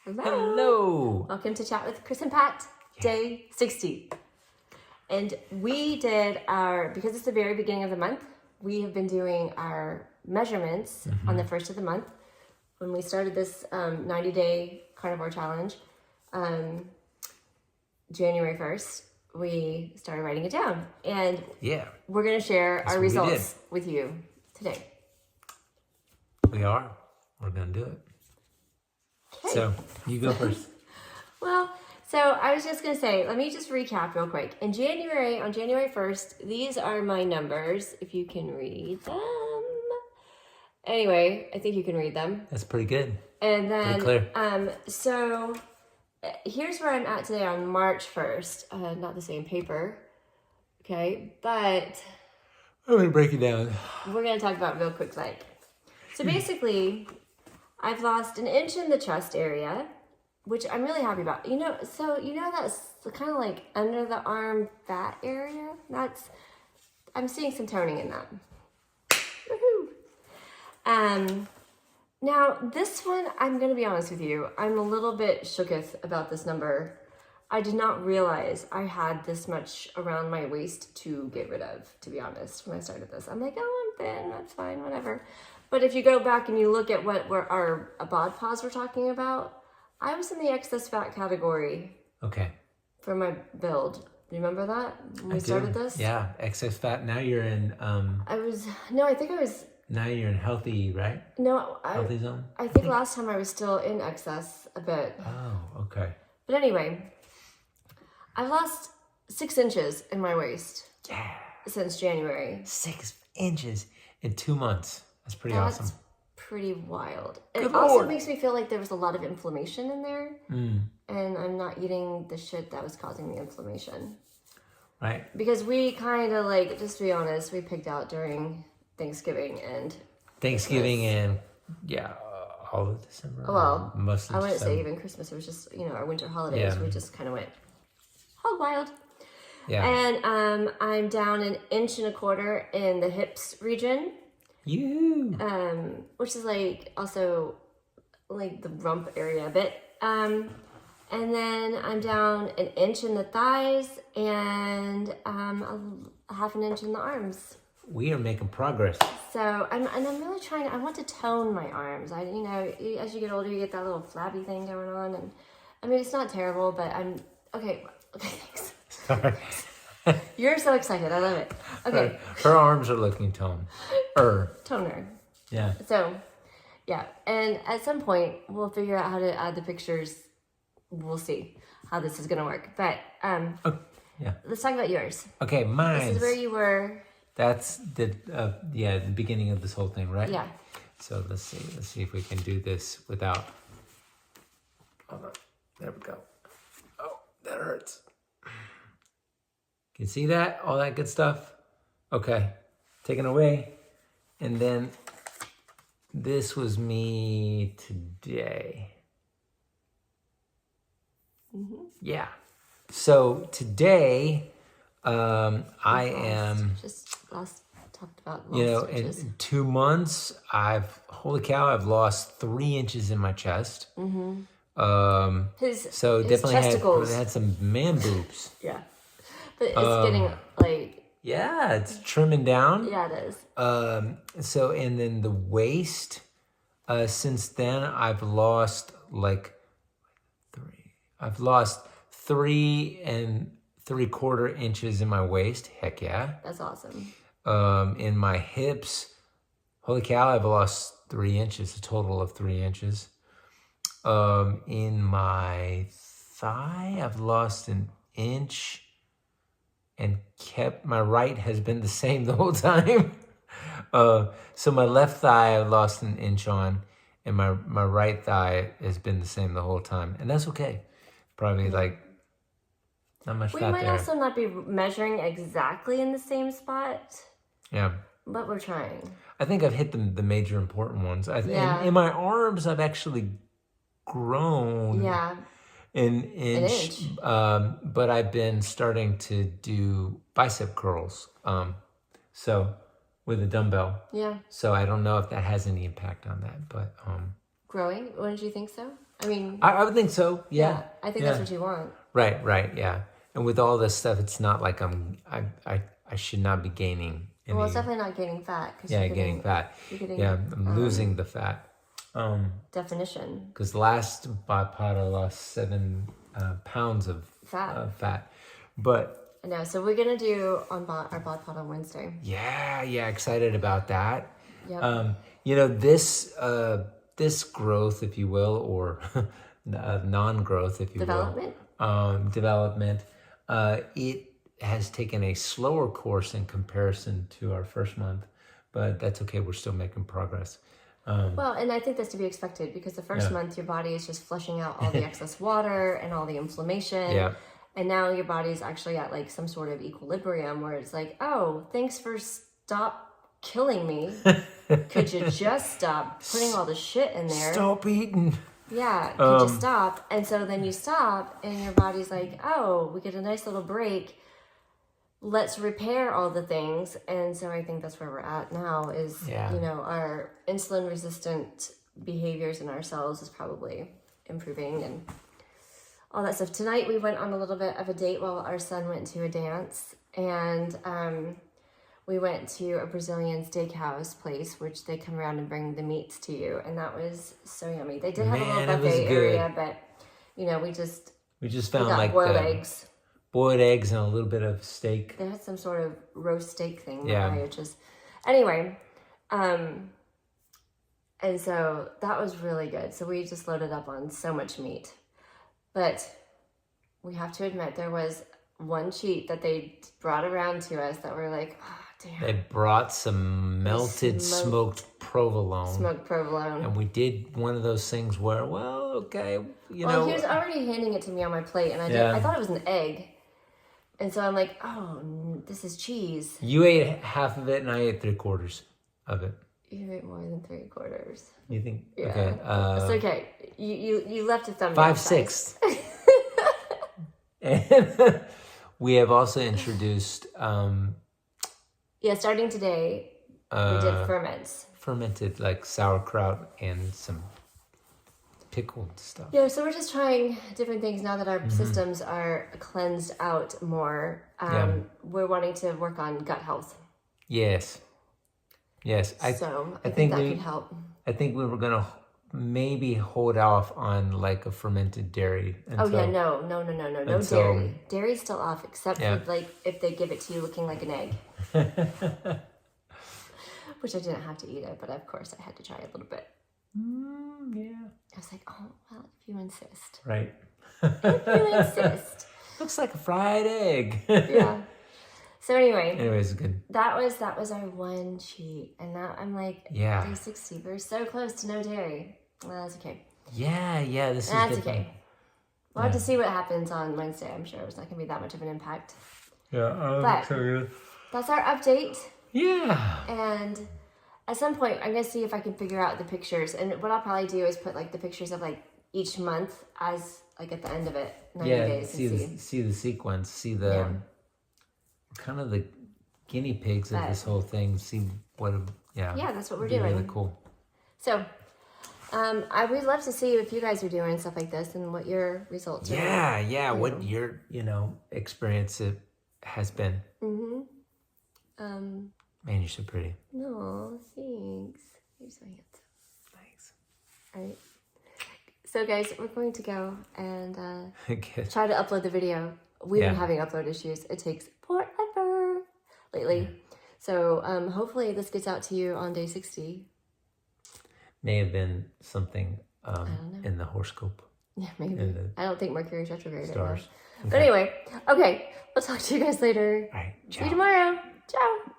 Hello. Hello. Welcome to Chat with Chris and Pat, day 60. And we did because it's the very beginning of the month, we have been doing our measurements on the first of the month. When we started this 90-day carnivore challenge, January 1st, we started writing it down. And we're going to share our results with you today. We are. We're going to do it. Okay. So, you go first. Well, so I was just going to say, let me just recap real quick. On January 1st, these are my numbers, if you can read them. Anyway, I think you can read them. That's pretty good. And then, pretty clear. So here's where I'm at today on March 1st. Not the same paper, okay? But I'm going to break it down. We're going to talk about it real quick, like. So basically, I've lost an inch in the chest area, which I'm really happy about. That's kind of like under the arm fat area. I'm seeing some toning in that. Woohoo! Now this one, I'm gonna be honest with you, I'm a little bit shooketh about this number. I did not realize I had this much around my waist to get rid of, to be honest, when I started this. I'm like, oh, I'm thin, that's fine, whatever. But if you go back and you look at what our bod pause we're talking about, I was in the excess fat category. Okay. For my build. Do you remember that when we started this? Yeah, excess fat. Now you're in. I think I was. Now you're in healthy, right? No, healthy zone. I think last time I was still in excess a bit. Oh, okay. But anyway, I've lost 6 inches in my waist. Yeah. Since January. 6 inches in 2 months. That's pretty awesome. That's pretty wild. It also makes me feel like there was a lot of inflammation in there. And I'm not eating the shit that was causing the inflammation. Right. Because we kind of just to be honest, we picked out during Thanksgiving and all of December. Well, most of I wouldn't December. say even Christmas. It was just, our winter holidays. Yeah. We just kind of went hog wild. Yeah. And I'm down 1.25 inches in the hips region. Which is also the rump area a bit. And then I'm down 1 inch in the thighs and 1/2 inch in the arms. We are making progress. So I'm really trying. I want to tone my arms. As you get older, you get that little flabby thing going on, and I mean it's not terrible, but I'm okay. Okay, thanks. Sorry. You're so excited. I love it. Okay. Her arms are looking toned. Toner. Yeah. So, yeah. And at some point, we'll figure out how to add the pictures. We'll see how this is going to work. But, let's talk about yours. Okay, mine. This is where you were. That's the beginning of this whole thing, right? Yeah. So let's see if we can do this without. Hold on. There we go. Oh, that hurts. Can you see that? All that good stuff? Okay. Taken away. And then this was me today. Yeah. So today, I am. Just talked about. In 2 months, I've lost 3 inches in my chest. So his definitely testicles. had some man boobs. Yeah. But it's getting Yeah, it's trimming down. Yeah, it is. So, and then the waist, since then, I've lost 3 3/4 inches in my waist. Heck yeah. That's awesome. In my hips, holy cow, I've lost 3 inches, a total of 3 inches. In my thigh, I've lost 1 inch. And my right has been the same the whole time. So my left thigh I lost 1 inch on, and my right thigh has been the same the whole time. And that's okay. Probably not much fat there. We might also not be measuring exactly in the same spot. Yeah. But we're trying. I think I've hit the major important ones. In my arms, I've actually grown. Yeah. An inch. But I've been starting to do bicep curls. So with a dumbbell. Yeah. So I don't know if that has any impact on that, but growing? Wouldn't you think so? I mean, I would think so. Yeah. I think that's what you want. Right. Yeah. And with all this stuff, it's not like I should not be gaining any. Well, it's definitely not gaining fat. Yeah, gaining fat. You're getting, I'm losing the fat. definition. Because last bod pod I lost 7 pounds of fat. But I know. So we're gonna do our bod pod on Wednesday. yeah, excited about that. Yep. This growth, if you will, or non-growth, if you Development. will, development, it has taken a slower course in comparison to our first month, but that's okay. We're still making progress. Well, and I think that's to be expected because the first month your body is just flushing out all the excess water and all the inflammation. Yeah. And now your body's actually at like some sort of equilibrium where it's like, oh, thanks for stop killing me. Could you just stop putting all the shit in there? Stop eating. Yeah, could you stop? And so then you stop and your body's like, oh, we get a nice little break. Let's repair all the things. And so I think that's where we're at now is, our insulin resistant behaviors in our cells is probably improving and all that stuff. Tonight we went on a little bit of a date while our son went to a dance, and we went to a Brazilian steakhouse place, which they come around and bring the meats to you, and that was so yummy. They did have a little buffet area, but we just found got like boiled eggs and a little bit of steak. They had some sort of roast steak thing. Yeah. Anyway, and so that was really good. So we just loaded up on so much meat. But we have to admit there was one cheat that they brought around to us that we're like, oh, damn. They brought some melted smoked provolone. Smoked provolone. And we did one of those things where, okay, he was already handing it to me on my plate, and I thought it was an egg. And so I'm like, oh, this is cheese. You ate half of it, and I ate 3/4 of it. You ate more than 3/4. You think? Yeah. Okay. It's okay. You left a thumbnail. 5/6. And we have also introduced. Starting today, we did ferments. Fermented like sauerkraut and some pickled stuff. Yeah, so we're just trying different things now that our systems are cleansed out more. We're wanting to work on gut health. Yes. I think that could help. I think we were gonna maybe hold off on like a fermented dairy. No dairy. Dairy's still off, except for like if they give it to you looking like an egg. Which I didn't have to eat it, but of course I had to try a little bit. I was like, oh well, if you insist. Right. If you insist. Looks like a fried egg. Yeah. So anyways, good. That was our one cheat, and now I'm like, day 60. We're so close to no dairy. Well, that's okay. Yeah. That's okay. We'll have to see what happens on Wednesday. I'm sure it's not going to be that much of an impact. Yeah, but that's our update. Yeah. And at some point, I'm going to see if I can figure out the pictures. And what I'll probably do is put like the pictures of like each month as like at the end of it, 90 days. See the sequence, see the kind of the guinea pigs of this whole thing. See what? Yeah, that's what we're doing. Really cool. So, I would love to see if you guys are doing stuff like this and what your results are. Yeah. What your experience has been. Man, you're so pretty. No, thanks. You're so handsome. Thanks. All right. So, guys, we're going to go and try to upload the video. We've been having upload issues. It takes forever lately. So, hopefully this gets out to you on day 60. May have been something in the horoscope. Yeah, maybe. I don't think Mercury's retrograde Stars. right now. But anyway, okay. We'll talk to you guys later. All right. Ciao. See you tomorrow. Ciao.